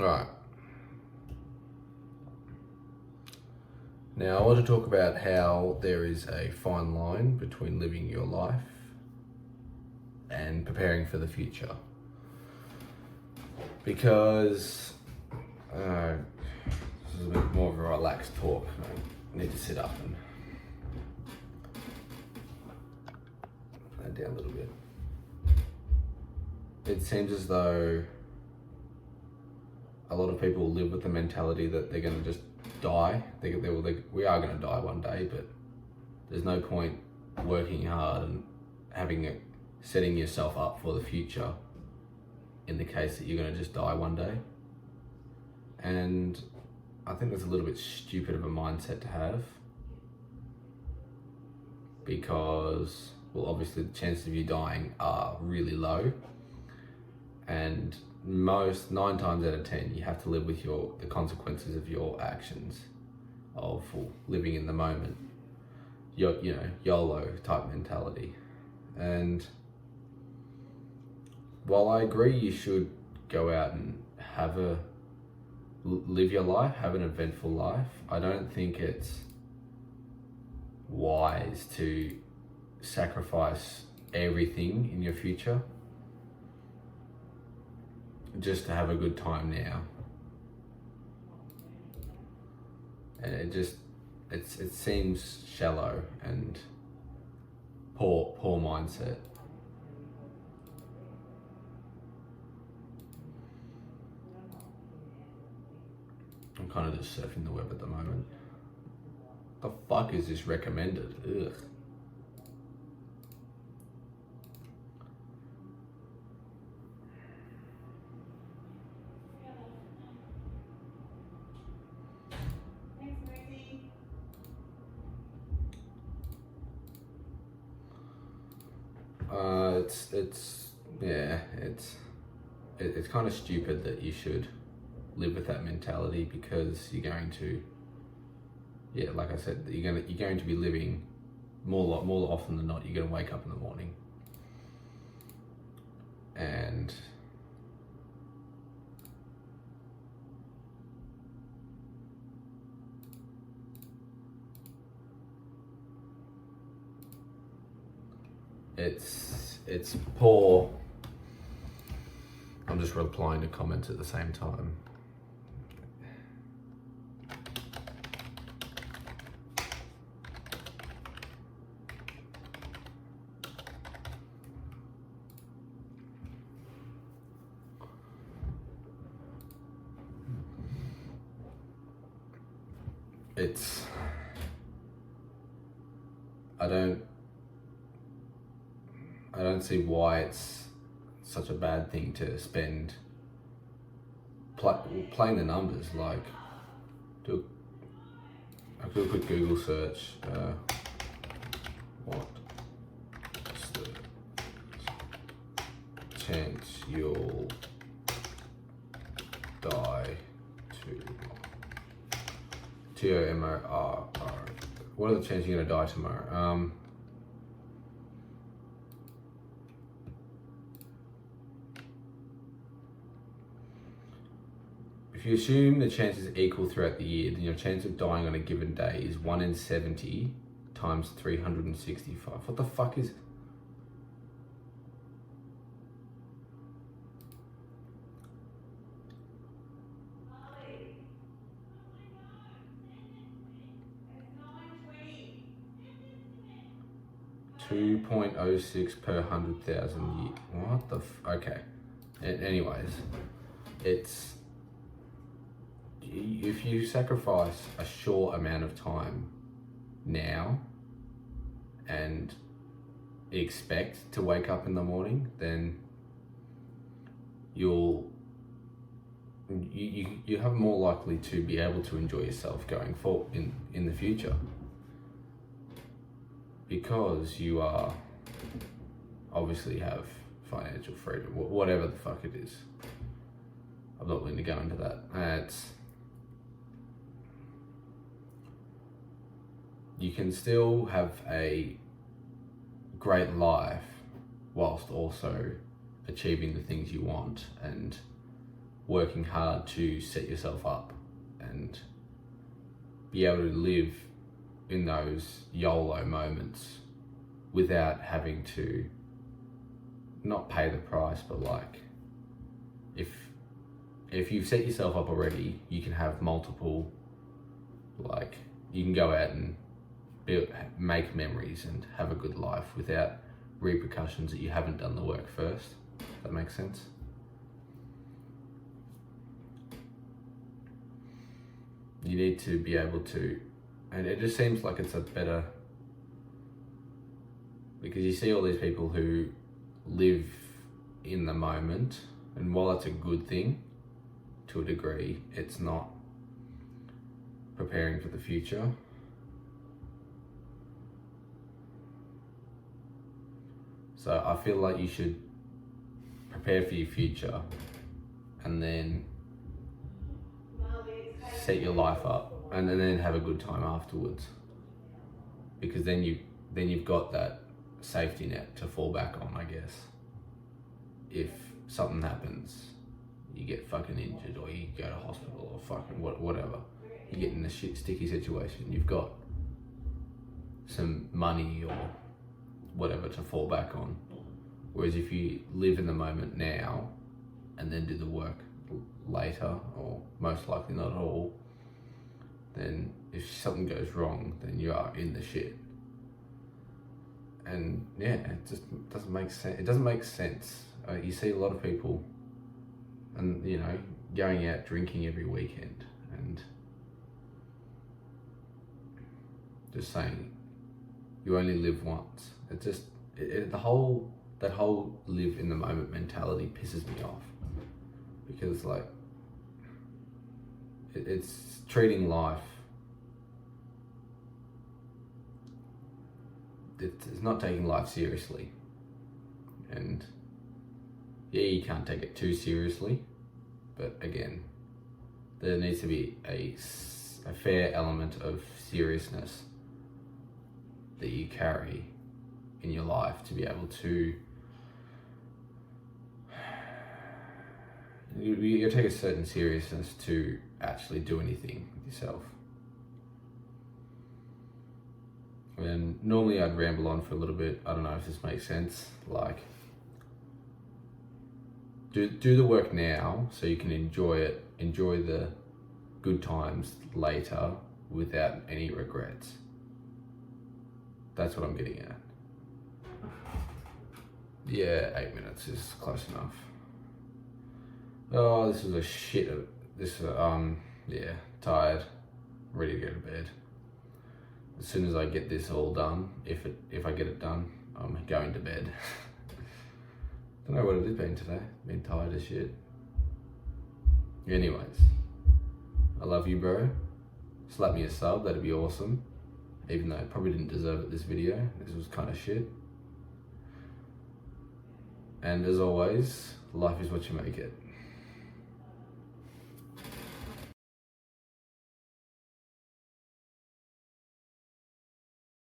All right. Now, I want to talk about how there is a fine line between living your life and preparing for the future. Because this is a bit more of a relaxed talk. I need to sit up and put that down a little bit. It seems as though a lot of people live with the mentality that they're going to just die. We are going to die one day, but there's no point working hard and setting yourself up for the future in the case that you're going to just die one day. And I think that's a little bit stupid of a mindset to have, because, well, obviously the chances of you dying are really low, and 9 times out of 10 you have to live with the consequences of your actions, of living in the moment, YOLO type mentality. And while I agree you should go out and live your life, have an eventful life, I don't think it's wise to sacrifice everything in your future just to have a good time now. And it seems shallow and poor mindset. I'm kind of just surfing the web at the moment. The fuck is this recommended? Ugh. It's kind of stupid that you should live with that mentality, because you're going to, like I said, you're going to be living more often than not. You're going to wake up in the morning and it's poor. I'm just replying to comments at the same time. I don't see why it's such a bad thing to spend playing the numbers. Like, do a quick Google search. What's the chance you'll die tomorrow? What are the chances you're gonna die tomorrow? If you assume the chances equal throughout the year, then your chance of dying on a given day is 1 in 70 times 365. What the fuck is... 2.06 per 100,000 years. What the okay. Anyways, if you sacrifice a short amount of time now and expect to wake up in the morning, then you have more likely to be able to enjoy yourself going forward in the future, because you are obviously have financial freedom, whatever the fuck it is. I'm not willing to go into that. You can still have a great life whilst also achieving the things you want and working hard to set yourself up and be able to live in those YOLO moments without having to not pay the price, but like if you've set yourself up already, you can have multiple, like you can go out and make memories and have a good life without repercussions that you haven't done the work first. Does that make sense? You need to be able to, and it just seems like it's a better, because you see all these people who live in the moment, and while that's a good thing to a degree, it's not preparing for the future. So I feel like you should prepare for your future and then set your life up and then have a good time afterwards, because then you've got that safety net to fall back on, I guess. If something happens, you get fucking injured or you go to hospital or fucking whatever, you get in a sticky situation, you've got some money or whatever to fall back on. Whereas if you live in the moment now and then do the work later, or most likely not at all, then if something goes wrong, then you are in the shit. And yeah, it just doesn't make sense. It doesn't make sense. You see a lot of people, and you know, going out drinking every weekend and just saying you only live once. It just that whole live in the moment mentality pisses me off, because like it's treating life. It's not taking life seriously, and yeah, you can't take it too seriously, but again, there needs to be a fair element of seriousness that you carry in your life to be able to you take a certain seriousness to actually do anything with yourself. And normally I'd ramble on for a little bit. I don't know if this makes sense. Like, do the work now so you can enjoy the good times later without any regrets. That's what I'm getting at. Yeah, 8 minutes is close enough. Oh, this was a shit. Yeah, tired, ready to go to bed. As soon as I get this all done, if I get it done, I'm going to bed. Don't know what it has been today. Been tired as shit. Anyways, I love you, bro. Slap me a sub, that'd be awesome. Even though I probably didn't deserve it this video. This was kind of shit. And as always, life is what you make it.